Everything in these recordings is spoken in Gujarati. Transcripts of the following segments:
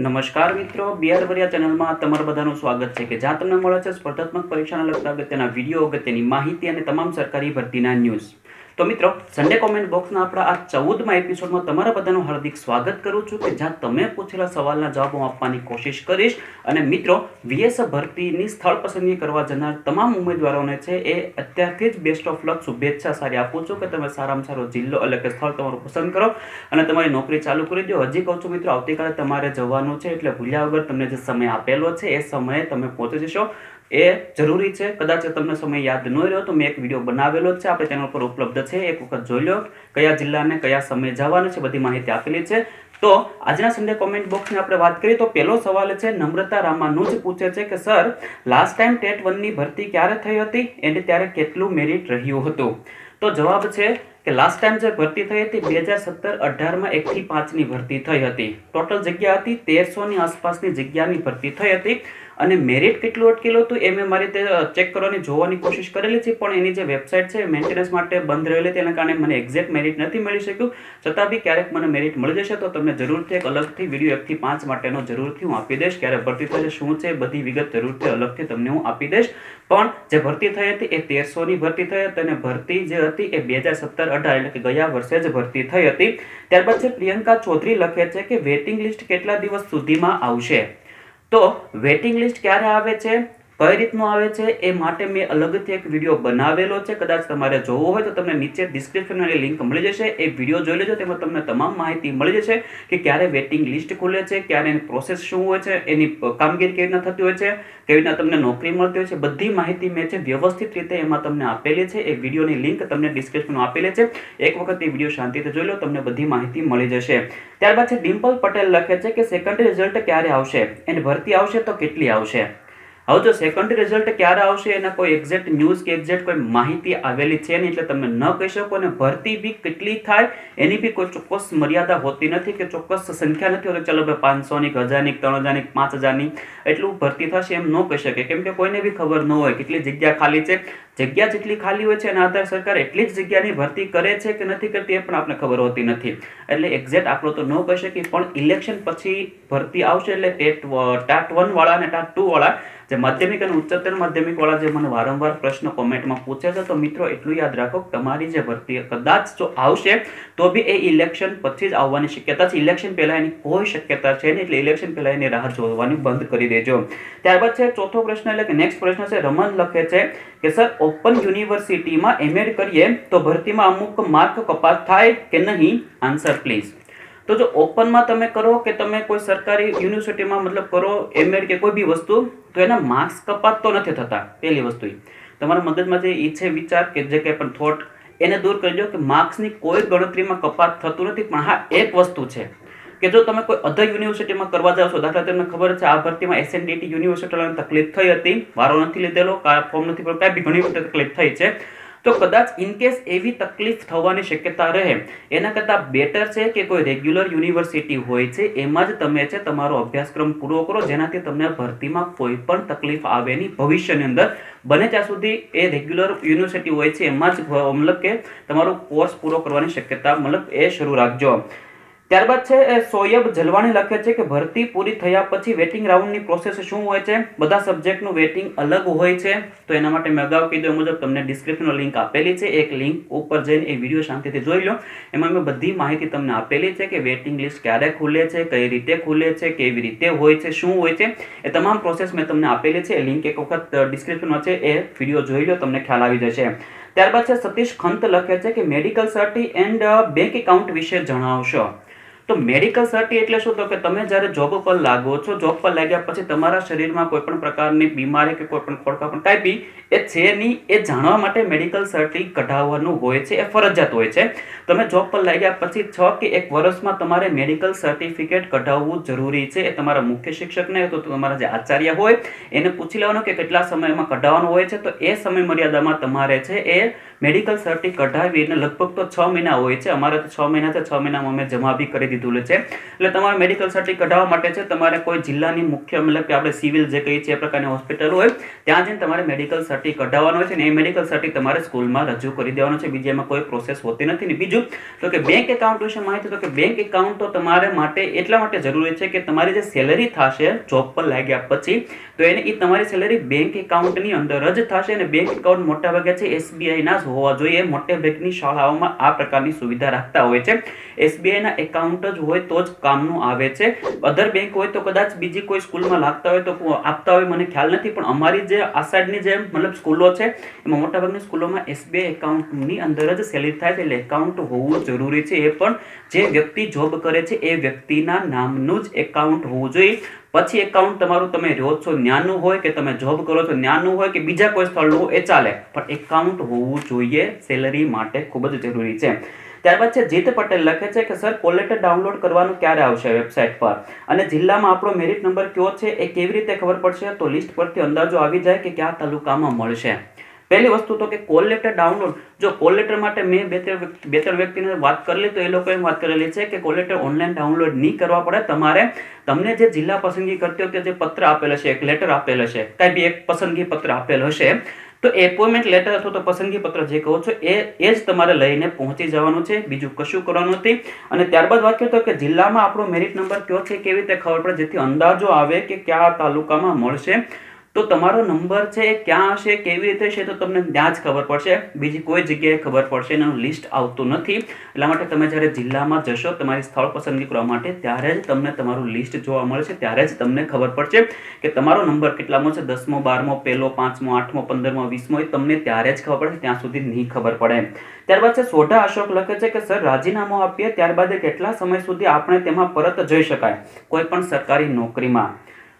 નમસ્કાર મિત્રો, બીઆર વરિયા ચેનલમાં તમારું બધાનું સ્વાગત છે કે જ્યાં તમને મળે છે સ્પર્ધાત્મક પરીક્ષાના લગતા અગત્યના વિડીયો, અગત્યની માહિતી અને તમામ સરકારી ભરતીના ન્યૂઝ. તો મિત્રો, સન્ડે કોમેન્ટ બોક્સના આપણા આ 14મા એપિસોડમાં તમારા બધાનું હાર્દિક સ્વાગત કરું છું કે જ્યાં તમે પૂછેલા સવાલના જવાબો આપવાની કોશિશ કરીશ. અને મિત્રો, વીએસ ભરતીની સ્થળ પસંદગી કરવા જનાર તમામ ઉમેદવારોને છે એ અત્યારથી જ બેસ્ટ ઓફ લક શુભેચ્છા સારી આપું છું કે તમે સારામાં સારો જિલ્લો એટલે કે સ્થળ તમારું પસંદ કરો અને તમારી નોકરી ચાલુ કરી દો. હજી કહું છું મિત્રો, આવતીકાલે તમારે જવાનું છે એટલે ભૂલ્યા વગર તમને જે સમય આપેલો છે એ સમયે તમે પહોંચી જશો. એ જરૂરી છે. કદાચ તમને સમય યાદ ન રહ્યો તો મેં એક વિડીયો બનાવેલો જ છે, આપણે ચેનલ પર ઉપલબ્ધ છે, એક વખત જોઈ લો. કયા જિલ્લાને કયા સમયે જવાનું છે બધી માહિતી આપેલી છે. તો આજના સન્ડે કોમેન્ટ બોક્સની આપણે વાત કરીએ તો પહેલો સવાલ છે નમ્રતા રામાનુજ પૂછે છે કે સર, લાસ્ટ ટાઈમ ટેટ 1 ની ભરતી ક્યારે થઈ હતી અને ત્યારે કેટલું મેરિટ રહ્યું હતું? તો જવાબ છે કે લાસ્ટ ટાઈમ જે ભરતી થઈ હતી 2017-18માં 1 થી 5 ની ભરતી થઈ હતી. ટોટલ જગ્યા હતી 1300 ની આસપાસની જગ્યાની ભરતી થઈ હતી. અને મેરિટ કેટલું અટકેલું હતું એ મેં મારી રીતે ચેક કરવાની જોવાની કોશિશ કરેલી છે, પણ એની જે વેબસાઇટ છે મેન્ટેનન્સ માટે બંધ રહેલી તેના કારણે મને એક્ઝેક્ટ મેરિટ નથી મળી શક્યું. છતાં બી ક્યારેક મને મેરિટ મળી જશે તો તમને જરૂરથી એક અલગથી વિડીયો 1 થી 5 માટેનો જરૂરથી હું આપી દઈશ. ક્યારે ભરતી થશે, શું છે, બધી વિગત જરૂરથી અલગથી તમને હું આપી દઈશ. પણ જે ભરતી થઈ હતી એ 1300 ની ભરતી થઈ હતી અને ભરતી જે હતી એ 2017-18 એટલે કે ગયા વર્ષે જ ભરતી થઈ હતી. ત્યારબાદ છે પ્રિયંકા ચૌધરી લખે છે કે વેટિંગ લિસ્ટ કેટલા દિવસ સુધીમાં આવશે? તો વેટિંગ લિસ્ટ ક્યારે આવે છે, કઈ રીતનું આવે છે એ માટે મેં અલગથી એક વિડીયો બનાવેલો છે. કદાચ તમારે જોવો હોય તો તમને નીચે ડિસ્ક્રિપ્શનમાં લિંક મળી જશે. એ વિડીયો જોઈ લેજો, તેમાં તમને તમામ માહિતી મળી જશે કે ક્યારે વેટિંગ લિસ્ટ ખુલે છે, ક્યારે એની પ્રોસેસ શું હોય છે, એની કામગીરી કેવી રીતના થતી હોય છે, કેવી રીતના તમને નોકરી મળતી હોય છે, બધી માહિતી મેં છે વ્યવસ્થિત રીતે એમાં તમને આપેલી છે. એ વિડીયોની લિંક તમને ડિસ્ક્રિપ્શનમાં આપેલી છે. એક વખત એ વિડીયો શાંતિથી જોઈ લો, તમને બધી માહિતી મળી જશે. ત્યારબાદ છે ડિમ્પલ પટેલ લખે છે કે સેકન્ડરી રિઝલ્ટ ક્યારે આવશે એની ભરતી આવશે તો કેટલી આવશે? હવે જો સેકન્ડરી રિઝલ્ટ ક્યારે આવશે એના કોઈ એક્ઝેક્ટ ન્યૂઝ કે એક્ઝેક્ટ કોઈ માહિતી આવેલી છે નહીં, એટલે તમને ન કહી શકો. અને ભરતી બી કેટલી થાય એની બી કોઈ ચોક્કસ મર્યાદા હોતી નથી કે ચોક્કસ સંખ્યા નથી હોતી. ચલો ભાઈ 500 ની, 1000 ની, 3000 ની, 5000 ની એટલું ભરતી થશે એમ ન કહી શકે, કેમ કે કોઈને બી ખબર ન હોય કેટલી જગ્યા ખાલી છે. જગ્યા જેટલી ખાલી હોય છે એના આધારે સરકાર એટલી જ જગ્યાની ભરતી કરે છે કે નથી કરતી એ પણ આપણે ખબર હોતી નથી. એટલે એક્ઝેક્ટ આંકડો તો ન કહી શકીએ, પણ ઇલેક્શન પછી ભરતી આવશે એટલે ટાટ 1 વાળા અને ટાટ 2 વાળા જે માધ્યમિક અને ઉચ્ચતર માધ્યમિક વાળા જે મને વારંવાર પ્રશ્ન કોમેન્ટમાં પૂછે છે, તો મિત્રો એટલું યાદ રાખો કે તમારી જે ભરતી કદાચ જો આવશે તો બી એ ઇલેક્શન પછી જ આવવાની શક્યતા છે. ઇલેક્શન પહેલા એની કોઈ શક્યતા છે નહીં, એટલે ઇલેક્શન પહેલા એની રાહ જોવાની બંધ કરી દેજો. ત્યારબાદ છે ચોથો પ્રશ્ન એટલે કે નેક્સ્ટ પ્રશ્ન છે રમન લખે છે કે સર, ઓપન યુનિવર્સિટીમાં એમએડ કરીએ તો ભરતીમાં અમુક માર્ક કપાત થાય કે નહીં? Answer please. તો જો ઓપનમાં તમે કરો કે તમે કોઈ સરકારી યુનિવર્સિટીમાં મતલબ કરો એમએડ કે કોઈ બી વસ્તુ, તો એના માર્ક્સ કપાત તો નથી થતા. પહેલી વસ્તુ તમારા મગજમાં જે ઈ છે વિચાર કે જે કંઈ પણ થોટ એને દૂર કરી દો કે માર્ક્સની કોઈ ગણતરીમાં કપાત થતું નથી. પણ હા, એક વસ્તુ છે કે જો તમે કોઈ અધર યુનિવર્સિટીમાં કરવા જાવ છો, દાખલા તમને ખબર છે આ ભરતીમાં એસએનડીટી યુનિવર્સિટીને તકલીફ થઈ હતી, વારો નથી લીધેલો, ફોર્મ નથી ભર્યું, કાંઈ બી ઘણી વખત તકલીફ થઈ છે. તો કદાચ ઇનકેસ એવી તકલીફ થવાની શક્યતા રહે એના કરતાં બેટર છે કે કોઈ રેગ્યુલર યુનિવર્સિટી હોય છે એમાં જ તમે છે તમારો અભ્યાસક્રમ પૂરો કરો, જેનાથી તમને ભરતીમાં કોઈ પણ તકલીફ આવે નહીં ભવિષ્યની અંદર. બને ત્યાં સુધી એ રેગ્યુલર યુનિવર્સિટી હોય છે એમાં જ મતલબ કે તમારો કોર્સ પૂરો કરવાની શક્યતા મતલબ એ શરૂ રાખજો. ત્યારબાદ છે સોયબ જલવાણી લખે છે કે ભરતી પૂરી થયા પછી વેટિંગ રાઉન્ડની પ્રોસેસ શું હોય છે? બધા સબ્જેક્ટનું વેટિંગ અલગ હોય છે. તો એના માટે મેં અગાઉ કીધું મુજબ તમને ડિસ્ક્રિપ્શનમાં લિંક આપેલી છે. એક લિંક ઉપર જઈને એ વિડીયો શાંતિથી જોઈ લો. એમાં મેં બધી માહિતી તમને આપેલી છે કે વેટિંગ લિસ્ટ ક્યારે ખુલે છે, કઈ રીતે ખુલે છે, કેવી રીતે હોય છે, શું હોય છે, એ તમામ પ્રોસેસ મેં તમને આપેલી છે. એ લિંક એક વખત ડિસ્ક્રિપ્શનમાં છે, એ વિડીયો જોઈ લો, તમને ખ્યાલ આવી જશે. ત્યારબાદ છે સતીશ ખંત લખે છે કે medical certi and bank account વિશે જણાવશો. તો મેડિકલ સર્ટી એટલે શું? તો કે તમે જ્યારે જોબ પર લાગો છો, જોબ પર લાગ્યા પછી તમારા શરીરમાં કોઈ પણ પ્રકારની બીમારી કે કોઈ પણ ખોડખાપણ કાંઈ બી એ છે નહીં, એ જાણવા માટે મેડિકલ સર્ટી કઢાવવાનું હોય છે. એ ફરજિયાત હોય છે. તમે જોબ પર લાગ્યા પછી 6 કે 1 વર્ષમાં તમારે મેડિકલ સર્ટિફિકેટ કઢાવવું જરૂરી છે. એ તમારા મુખ્ય શિક્ષકને તો તમારા જે આચાર્ય હોય એને પૂછી લેવાનું કે કેટલા સમયમાં કઢાવવાનું હોય છે. તો એ સમય મર્યાદામાં તમારે છે એ મેડિકલ સર્ટી કઢાવીને લગભગ તો 6 મહિના હોય છે. અમારે તો 6 મહિના છે, 6 મહિનામાં અમે જમા બી કરી દીધું છે. એટલે તમારે મેડિકલ સર્ટી કઢાવવા માટે છે તમારે કોઈ જિલ્લાની મુખ્ય મતલબ કે આપણે સિવિલ જે કહીએ છીએ એ પ્રકારની હોસ્પિટલ હોય ત્યાં જઈને તમારે મેડિકલ સર્ટી કઢાવવાનો હોય છે ને એ મેડિકલ સર્ટી તમારે સ્કૂલમાં રજૂ કરી દેવાનો છે. બીજી એમાં કોઈ પ્રોસેસ હોતી નથી. ને બીજું તો કે બેંક એકાઉન્ટ વિશે માહિતી, તો કે બેંક એકાઉન્ટ તો તમારે માટે એટલા માટે જરૂરી છે કે તમારી જે સેલેરી થશે જોબ પર લાગ્યા પછી તો એને એ તમારી સેલેરી બેંક એકાઉન્ટની અંદર જ થશે. અને બેંક એકાઉન્ટ મોટા ભાગે છે SBI ના જ હોવા જોઈએ. મોટે ભાગની શાળાઓમાં આ પ્રકારની સુવિધા રાખતા હોય છે. SBI ના એકાઉન્ટ જ હોય તો જ કામનું આવે છે. અધર બેંક હોય તો કદાચ બીજી કોઈ સ્કૂલમાં લાગતા હોય તો આપતા હોય, મને ખ્યાલ નથી. પણ અમારી જે આ સાઈડની જે મતલબ સ્કૂલો છે એમાં મોટાભાગની સ્કૂલોમાં SBI એકાઉન્ટની અંદર જ સેલેરી થાય છે. એટલે એકાઉન્ટ હોવું જરૂરી છે. એ પણ જે વ્યક્તિ જોબ કરે છે એ વ્યક્તિના નામનું જ એકાઉન્ટ હોવું જોઈએ. પછી એકાઉન્ટ તમારું તમે રહો છો ન્યાનું હોય કે તમે જોબ કરો છો ન્યાનું હોય કે બીજા કોઈ સ્થળનું એ ચાલે, પણ એકાઉન્ટ હોવું જોઈએ. સેલેરી માટે ખૂબ જ જરૂરી છે. ત્યારબાદ છે જીત પટેલ લખે છે કે સર કોલ લેટર ડાઉનલોડ કરવાનું ક્યારે આવશે વેબસાઇટ પર, અને જિલ્લામાં આપણો મેરિટ નંબર કયો છે એ કેવી રીતે ખબર પડશે? તો લિસ્ટ પરથી અંદાજો આવી જાય કે કયા તાલુકામાં મળશે. પહેલી વસ્તુ તો કે કોલ લેટર ડાઉનલોડ, જો કોલ લેટર માટે મેં બે ત્રણ વ્યક્તિને વાત કરેલી તો એ લોકોએ વાત કરેલી છે કે કોલ લેટર ઓનલાઈન ડાઉનલોડ નહીં કરવા પડે. તમારે તમને જે જિલ્લા પસંદગી કરતી વખતે જે પત્ર આપેલ હશે, એક લેટર આપેલ હશે, કાંઈ બી એક પસંદગી પત્ર આપેલ હશે, તો એપોઇન્ટમેન્ટ લેટર અથવા તો પસંદગી પત્ર જે કહો છો એ જ તમારે લઈને પહોંચી જવાનું છે. બીજું કશું કરવાનું નથી. અને ત્યારબાદ વાત કરીએ તો કે જિલ્લામાં આપણો મેરિટ નંબર કયો છે કેવી રીતે ખબર પડે, જેથી અંદાજો આવે કે કયા તાલુકામાં મળશે. તો તમારો નંબર છે એ ક્યાં હશે, કેવી રીતે છે, તો તમને ત્યાં જ ખબર પડશે. બીજી કોઈ જગ્યાએ ખબર પડશે એનું લિસ્ટ આવતું નથી. એટલા માટે તમે જ્યારે જિલ્લામાં જશો તમારી સ્થળ પસંદગી કરવા માટે ત્યારે જ તમને તમારું લિસ્ટ જોવા મળશે. ત્યારે જ તમને ખબર પડશે કે તમારો નંબર કેટલામો છે, 10મો, 12મો, 1લો, 5મો, 8મો, 15મો, 20મો, એ તમને ત્યારે જ ખબર પડશે. ત્યાં સુધી નહીં ખબર પડે. ત્યારબાદ છે સોઢા અશોક લખે છે કે સર રાજીનામું આપીએ ત્યારબાદ કેટલા સમય સુધી આપણે તેમાં પરત જઈ શકાય કોઈ પણ સરકારી નોકરીમાં?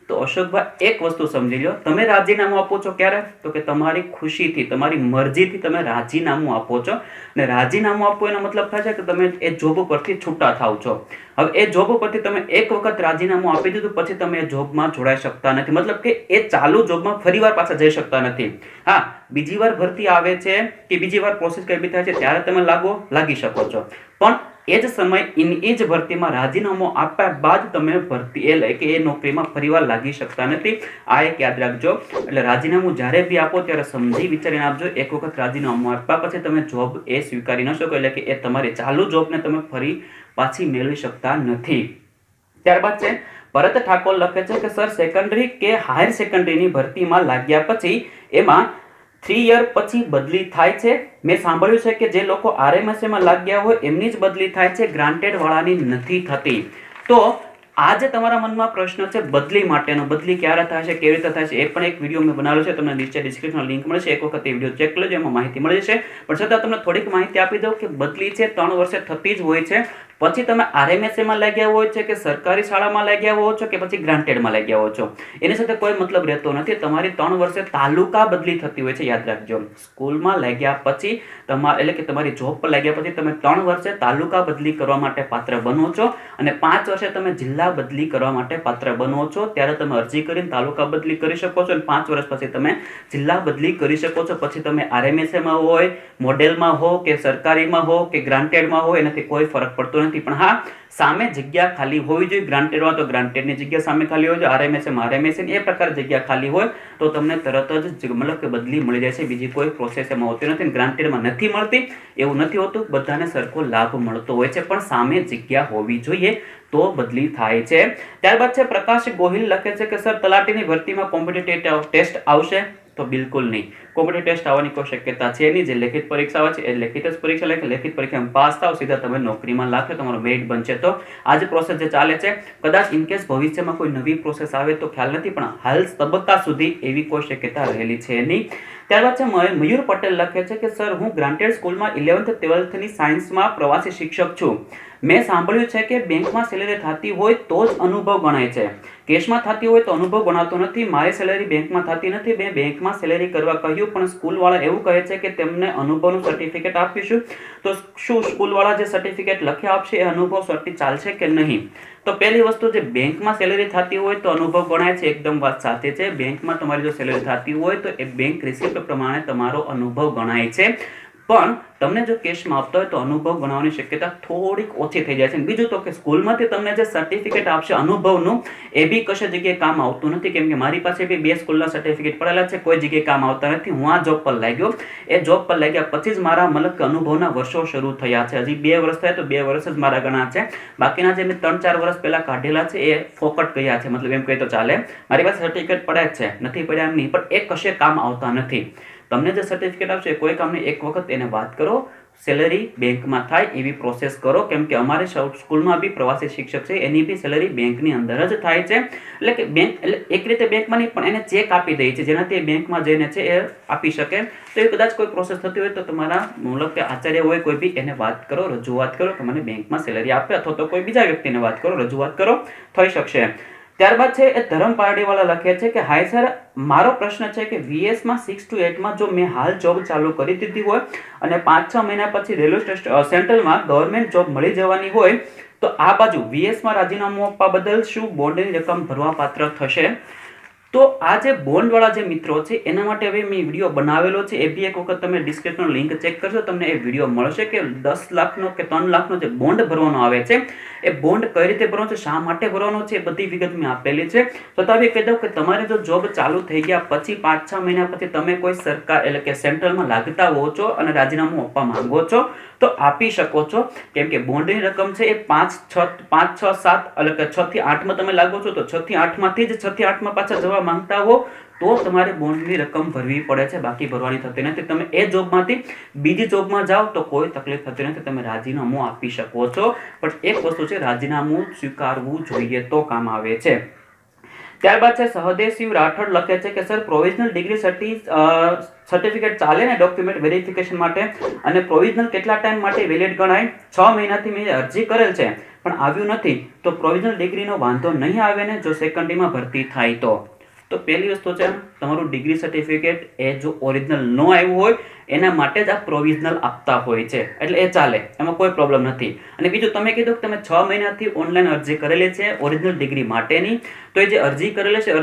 તો અશોકભાઈ એક વસ્તુ સમજી લો, તમે રાજીનામું આપો છો ક્યારે? તો કે તમારી ખુશીથી, તમારી મરજીથી તમે રાજીનામું આપો છો. અને રાજીનામું આપો એનો મતલબ થાય છે કે તમે એ જોબ પરથી છૂટા થાવ છો. હવે એ જોબ પરથી તમે એક વખત રાજીનામું આપી દીધું પછી તમે એ જોબમાં જોડાઈ શકતા નથી. મતલબ કે એ ચાલુ જોબમાં ફરીવાર પાછા જઈ શકતા નથી. હા, બીજી વાર ભરતી આવે છે કે બીજી વાર પ્રોસેસ કઈ બી થાય છે ત્યારે તમે લાગી શકો છો, પણ એ જ સમય એ જ ભરતીમાં રાજીનામું આપ્યા બાદ તમે ભરતી એટલે કે એ નોકરીમાં ફરીવાર લાગી શકતા નથી. આ એક યાદ રાખજો. એટલે રાજીનામું જ્યારે બી આપો ત્યારે સમજી વિચારીને આપજો. એક વખત રાજીનામું આપ્યા પછી તમે જોબ એ સ્વીકારી ન શકો, એટલે કે એ તમારી ચાલુ જોબને તમે ફરી પાછી મેળવી શકતા નથી. ત્યારબાદ છે ભરત ઠાકોર લખે છે કે સર સેકન્ડરી કે હાયર સેકન્ડરીની ભરતીમાં લાગ્યા પછી એમાં 3 યર પછી બદલી થાય છે. મેં સાંભળ્યું છે કે જે લોકો RMSમાં લાગ્યા હોય એમની જ બદલી થાય છે, ગ્રાન્ટેડ વાળાની નથી થતી. તો આ જે તમારા મનમાં પ્રશ્ન છે બદલી માટેનો, બદલી ક્યારે થાય છે, કેવી રીતે થાય છે, એ પણ એક વિડીયો મેં બનાવેલો છે. તમને નીચે ડિસ્ક્રિપ્શનમાં લિંક મળશે, એક વખત એ વિડીયો ચેક લેજો, એમાં માહિતી મળી જશે. પણ છતાં તમને થોડીક માહિતી આપી દઉં કે બદલી છે 3 વર્ષે થતી જ હોય છે. પછી તમે RMSમાં લાગ્યા હોય છે કે સરકારી શાળામાં લાગ્યા હો છો કે પછી ગ્રાન્ટેડમાં લાગ્યા હો છો, એની સાથે કોઈ મતલબ રહેતો નથી. તમારી 3 વર્ષે તાલુકા બદલી થતી હોય છે, યાદ રાખજો. સ્કૂલમાં લાગ્યા પછી એટલે કે તમારી જોબ પર લાગ્યા પછી તમે 3 વર્ષે તાલુકા બદલી કરવા માટે પાત્ર બનો છો, અને 5 વર્ષે તમે જિલ્લા બદલી કરવા માટે પાત્ર બનો છો. ત્યારે તમે અરજી કરીને તાલુકા બદલી કરી શકો છો, અને 5 વર્ષ પછી તમે જિલ્લા બદલી કરી શકો છો. પછી તમે RMSમાં હોય, મોડેલમાં હો કે સરકારીમાં હો કે ગ્રાન્ટેડમાં હો, એનાથી કોઈ ફરક પડતો નથી. પણ હા, સામે જગ્યા ખાલી હોવી જોઈએ. ગ્રાન્ટેડમાં તો ગ્રાન્ટેડની જગ્યા સામે ખાલી હોય છે, RMSમાં RMS, એ પ્રકાર જગ્યા ખાલી હોય તો તમને તરત જ મતલબ કે બદલી મળી જાય છે. બીજી કોઈ પ્રોસેસ એમાં હોતી નથી. ગ્રાન્ટેડમાં નથી મળતી એવું નથી હોતું, બધાને સરખો લાભ મળતો હોય છે, પણ સામે જગ્યા હોવી જોઈએ તો બદલી થાય છે. ત્યારબાદ છે પ્રકાશ ગોહિલ લખે છે કે સર તલાટીની ભરતીમાં કોમ્પિટિટિવ ટેસ્ટ આવશે? તો બિલકુલ નહીં. કોમ્પિટિટિવ ટેસ્ટ આવવાની કોઈ શક્યતા છે નહીં. જે લેખિત પરીક્ષા આવે છે એ લેખિત જ પરીક્ષા લે કે લેખિત પરીક્ષામાં પાસ થાવ સીધા તમે નોકરીમાં લાગશો, તમારો મેરિટ બનશે. તો આ જ પ્રોસેસ જે ચાલે છે, કદાચ ઇનકેસ ભવિષ્યમાં કોઈ નવી પ્રોસેસ આવે તો ખ્યાલ નથી, પણ હાલ તબક્કા સુધી એવી કોઈ શક્યતા રહેલી છે નહીં. ત્યારબાદ છે મયુર પટેલ લખે છે કે સર હું ગ્રાન્ટેડ સ્કૂલમાં 11th 12thની સાયન્સમાં પ્રવાસી શિક્ષક છું. મેં સાંભળ્યું છે કે બેંકમાં સેલેરી થતી હોય તો જ અનુભવ ગણાય છે, કેશમાં થતી હોય તો અનુભવ ગણાતો નથી. મારી સેલેરી બેંકમાં થતી નથી, મેં બેંકમાં સેલેરી કરવા કહ્યું પણ સ્કૂલવાળા એવું કહે છે કે તેમને અનુભવનું સર્ટિફિકેટ આપીશું. તો શું સ્કૂલવાળા જે સર્ટિફિકેટ લખી આપશે એ અનુભવ સર્ટિ ચાલશે કે નહીં? તો પહેલી વસ્તુ, જે બેંકમાં સેલેરી થતી હોય તો અનુભવ ગણાય છે, એકદમ વાત સાચી છે. બેંકમાં તમારી જો સેલેરી થતી હોય તો એ બેંક રિસિપ્ટ પ્રમાણે તમારો અનુભવ ગણાય છે. પણ તમને જો કેસમાં આપતા હોય તો અનુભવ ગણવાની શક્યતા થોડીક ઓછી થઈ જાય છે. બીજું તો કે સ્કૂલમાંથી તમને જે સર્ટિફિકેટ આપશે અનુભવનું, એ બી કશે જગ્યાએ કામ આવતું નથી, કેમ કે મારી પાસે બી 2 સ્કૂલના સર્ટિફિકેટ પડેલા છે, કોઈ જગ્યાએ કામ આવતા નથી. હું આ જોબ પર લાગ્યો, એ જોબ પર લાગ્યા પછી જ મારા મતલબ કે અનુભવના વર્ષો શરૂ થયા છે. હજી 2 વર્ષ થયા તો 2 વર્ષ જ મારા ગણા છે. બાકીના જે મેં 3-4 વર્ષ પહેલા કાઢેલા છે એ ફોકટ ગયા છે, મતલબ એમ કહી તો ચાલે. મારી પાસે સર્ટિફિકેટ પડ્યા જ છે, નથી પડ્યા એમ નહીં, પણ એ કશે કામ આવતા નથી. તમને જે સર્ટિફિકેટ આપશે કોઈ કામ નહીં. એક વખત એને વાત કરો, સેલરી બેંકમાં થાય એવી પ્રોસેસ કરો, કેમ કે અમારે સ્કૂલમાં બી પ્રવાસી શિક્ષક છે, એની બી સેલરી બેંકની અંદર જ થાય છે. એટલે કે બેંક એટલે એક રીતે બેંકમાં નહીં, પણ એને ચેક આપી દે છે, જેનાથી એ બેંકમાં જઈને છે એ આપી શકે. તો એ કદાચ કોઈ પ્રોસેસ થતી હોય તો તમારા મતલબ કે આચાર્ય હોય કોઈ બી એને વાત કરો, રજૂઆત કરો કે મને બેંકમાં સેલરી આપે, અથવા તો કોઈ બીજા વ્યક્તિને વાત કરો, રજૂઆત કરો, થઈ શકશે. ત્યારબાદ છે એ ધરમ પારડીવાળા લખે છે કે હાય સર, મારો પ્રશ્ન છે કે VSમાં 6 to 8માં જો મેં હાલ જોબ ચાલુ કરી દીધી હોય અને 5-6 મહિના પછી રેલવે સેન્ટ્રલમાં ગવર્મેન્ટ જોબ મળી જવાની હોય, તો આ બાજુ VSમાં રાજીનામું આપવા બદલ શું બોન્ડની રકમ ભરવા પાત્ર થશે? તો આ જે બોન્ડવાળા જે મિત્રો છે એના માટે હવે મેં વિડીયો બનાવેલો છે, એ બી એક વખત તમે ડિસ્ક્રિપ્શનનો લિંક ચેક કરશો, તમને એ વિડીયો મળશે કે 10 લાખનો કે 3 લાખનો જે બોન્ડ ભરવાનો આવે છે, એ બોન્ડ કઈ રીતે ભરવાનો છે, શા માટે ભરવાનો છે, એ બધી વિગત મેં આપેલી છે. છતાં બી કહી દઉં કે તમારે જો જોબ ચાલુ થઈ ગયા પછી 5-6 મહિના પછી તમે કોઈ સરકાર એટલે કે સેન્ટ્રલમાં લાગતા હો છો અને રાજીનામું આપવા માંગો છો તો આપી શકો છો, કેમ કે બોન્ડની રકમ છે એ 5, 6, 7 એટલે કે 6 થી 8માં તમે લાગો છો તો 6 થી 8માંથી જ 6 થી 8માં પાછા જવા માંગતા હો તો તમારે બોન્ડની રકમ ભરવી પડે છે, બાકી ભરવાની થતી નથી. તમે એ જોબમાંથી બીજી જોબમાં જાઓ તો કોઈ તકલીફ થતી નથી, તમે રાજીનામું આપી શકો છો. પણ એક વસ્તુ છે, રાજીનામું સ્વીકારવું જોઈએ તો કામ આવે છે. ત્યારબાદ છે સહદેવસિંહ રાઠોડ લખે છે કે સર, પ્રોવિઝનલ ડિગ્રી સર્ટિફિકેટ ચાલે ને ડોક્યુમેન્ટ વેરિફિકેશન માટે, અને પ્રોવિઝનલ કેટલા ટાઈમ માટે વેલિડ ગણાય? 6 મહિનાથી મેં અરજી કરેલ છે પણ આવ્યું નથી, તો પ્રોવિઝનલ ડિગ્રીનો વાંધો નહીં આવે ને જો સેકન્ડરીમાં ભરતી થાય તો? તો પહેલી વસ્તુ છે, તમારું ડિગ્રી સર્ટિફિકેટ એ જો ઓરિજિનલ ન આવ્યું હોય એના માટે જ આ પ્રોવિઝનલ આપતા હોય છે, એટલે એ ચાલે, એમાં કોઈ પ્રોબ્લેમ નથી. અને બીજું તમે કીધું કે તમે 6 મહિનાથી ઓનલાઈન અરજી કરેલી છે ઓરિજિનલ ડિગ્રી માટેની, તો એ જે અરજી કરેલી છે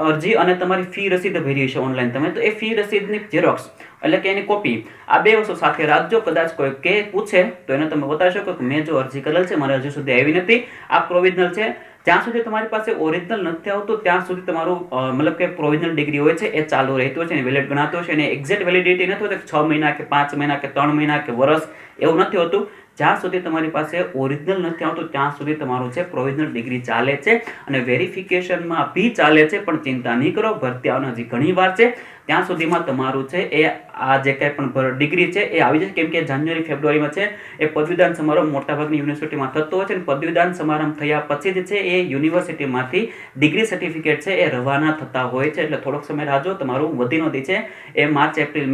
અરજી અને તમારી ફી રસીદ ભરી છે ઓનલાઈન તમે, તો એ ફી રસીદની ઝેરોક્સ એટલે કે એની કોપી, આ 2 વસ્તુ સાથે રાખજો. કદાચ કોઈ કે પૂછે તો એને તમે બતાવી શકો કે મેં જો અરજી કરેલ છે, મારે હજુ સુધી આવી નથી, આ પ્રોવિઝનલ છે. જ્યાં સુધી તમારી પાસે ઓરિજિનલ નથી આવતું ત્યાં સુધી તમારું મતલબ કે પ્રોવિઝનલ ડિગ્રી હોય છે એ ચાલુ રહેતું હોય છે, એને વેલિડ ગણાતો હોય છે, અને એક્ઝેક્ટ વેલિડિટી નથી હોતી 6 મહિના કે 5 મહિના કે 3 મહિના કે વર્ષ, એવું નથી હોતું. જ્યાં સુધી તમારી પાસે ઓરિજિનલ નથી આવતું ત્યાં સુધી તમારું છે પ્રોવિઝનલ ડિગ્રી ચાલે છે, અને વેરિફિકેશનમાં બી ચાલે છે. પણ ચિંતા નહીં કરો, ભરતી આવવાની હજી ઘણી વાર છે, ત્યાં સુધીમાં તમારું છે એ આ જે કંઈ પણ ડિગ્રી છે એ આવી જશે, કેમ કે જાન્યુઆરી ફેબ્રુઆરીમાં છે એ પદવીદાન સમારંભ મોટાભાગની યુનિવર્સિટીમાં થતો હોય છે, અને પદવીદાન સમારંભ થયા પછી જ છે એ યુનિવર્સિટીમાંથી ડિગ્રી સર્ટિફિકેટ છે એ રવાના થતા હોય છે. એટલે થોડોક સમય રાહ, તમારું વધીનો દી છે એ માર્ચ, એપ્રિલ,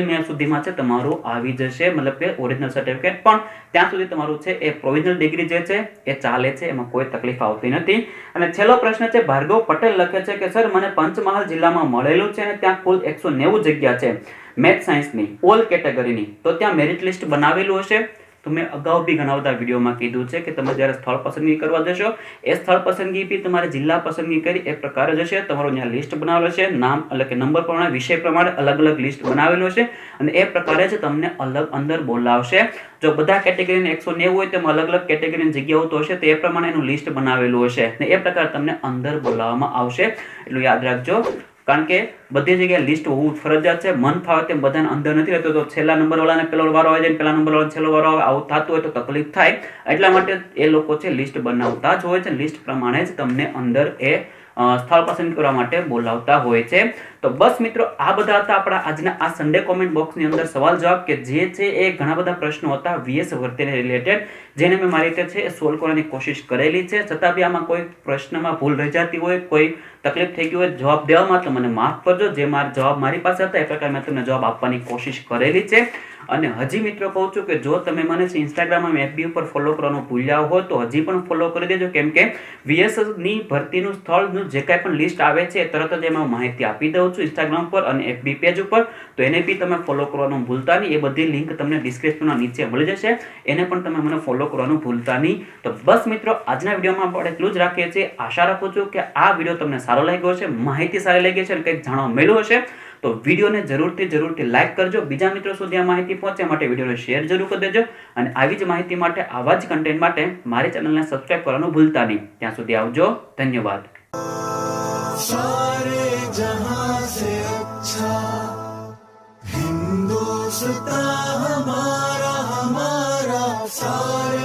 મે સુધીમાં છે તમારું આવી જશે, મતલબ કે ઓરિજિનલ સર્ટિફિકેટ. પણ ત્યાં સુધી તમારું છે એ પ્રોવિઝનલ ડિગ્રી જે છે એ ચાલે છે, એમાં કોઈ તકલીફ આવતી નથી. અને છેલ્લો પ્રશ્ન છે, ભાર્ગવ પટેલ લખે છે કે સર, મને પંચમહાલ જિલ્લામાં મળેલું છે અને ત્યાં કુલ 190 જગ્યા છે મેથ સાયન્સની ઓલ કેટેગરીની, તો ત્યાં મેરિટ લિસ્ટ બનાવેલું હશે? તો મેં અગાઉ બી ઘણા બધા વિડીયોમાં કીધું છે કે તમે જ્યારે સ્થળ પસંદગી કરવા જશો એ સ્થળ પસંદગી બી તમારે જિલ્લા પસંદગી કરી એ પ્રકારે જશે. તમારું ત્યાં લિસ્ટ બનાવેલું છે, નામ એટલે કે નંબર પ્રમાણે, વિષય પ્રમાણે અલગ અલગ લિસ્ટ બનાવેલું છે, અને એ પ્રકારે જ તમને અલગ અંદર બોલાવશે. જો બધા કેટેગરીને 190 હોય તેમાં અલગ અલગ કેટેગરીની જગ્યાઓ તો હશે, તો એ પ્રમાણે એનું લિસ્ટ બનાવેલું હશે, ને એ પ્રકારે તમને અંદર બોલાવવામાં આવશે. એટલું યાદ રાખજો, કારણ કે બધી જગ્યાએ લિસ્ટ હોવું ફરજિયાત છે. મન ફાવે તેમ બધાને અંદર નથી રહેતો, તો છેલ્લા નંબર વાળાને પેલો વારો આવે છે, પેલા નંબર વાળાને છેલ્લો વારો આવે, આવું થતું હોય તો તકલીફ થાય. એટલા માટે એ લોકો છે લિસ્ટ બનાવતા જ હોય છે, લિસ્ટ પ્રમાણે જ તમને અંદર એ સ્થળ પસંદ કરવા માટે બોલાવતા હોય છે. તો બસ મિત્રો, આ બધા હતા આપણા આજના આ સન્ડે કોમેન્ટ બોક્સની અંદર સવાલ જવાબ, કે જે છે એ ઘણા બધા પ્રશ્નો હતા VS ભરતીને રિલેટેડ, જેને મેં મારી રીતે છે એ સોલ્વ કરવાની કોશિશ કરેલી છે. છતાં બી આમાં કોઈ પ્રશ્નમાં ભૂલ રહી જતી હોય, કોઈ તકલીફ થઈ ગઈ હોય જવાબ દેવામાં, તો મને માફ કરજો. જે જવાબ મારી પાસે હતા એ પ્રકારે મેં તમને જવાબ આપવાની કોશિશ કરેલી છે. અને હજી મિત્રો કહું છું કે જો તમે મને ઇન્સ્ટાગ્રામ અને FB ઉપર ફોલો કરવાનું ભૂલ્યા હો તો હજી પણ ફોલો કરી દેજો, કેમ કે VS ની ભરતીનું સ્થળનું જે કાંઈ પણ લિસ્ટ આવે છે તરત જ એમાં માહિતી આપી દઉં છું ઇન્સ્ટાગ્રામ પર અને FB પેજ ઉપર, તો એને બી તમે ફોલો કરવાનું ભૂલતા નહીં. એ બધી લિંક તમને ડિસ્ક્રિપ્શનના નીચે મળી જશે, એને પણ તમે મને ફોલો કરવાનું ભૂલતા નહીં. તો બસ મિત્રો, આજના વિડીયોમાં આપણે એટલું જ રાખીએ છીએ. આશા રાખું છું કે આ વિડીયો તમને સારો લાગ્યો હશે, માહિતી સારી લાગી છે અને કંઈક જાણવા મળ્યું હશે. તો વિડીયોને જરૂરથી લાઇક કરજો, બીજા મિત્રો સુધી આ માહિતી પહોંચે માટે વિડીયોને શેર જરૂર કરી દેજો અને આવી જ માહિતી માટે, આવા જ કન્ટેન્ટ માટે મારી ચેનલને સબસ્ક્રાઇબ કરવાનું ભૂલતા નહીં. ત્યાં સુધી આવજો. ધન્યવાદ. सारे जहां से अच्छा हिंदुस्तान हमारा, हमारा सारे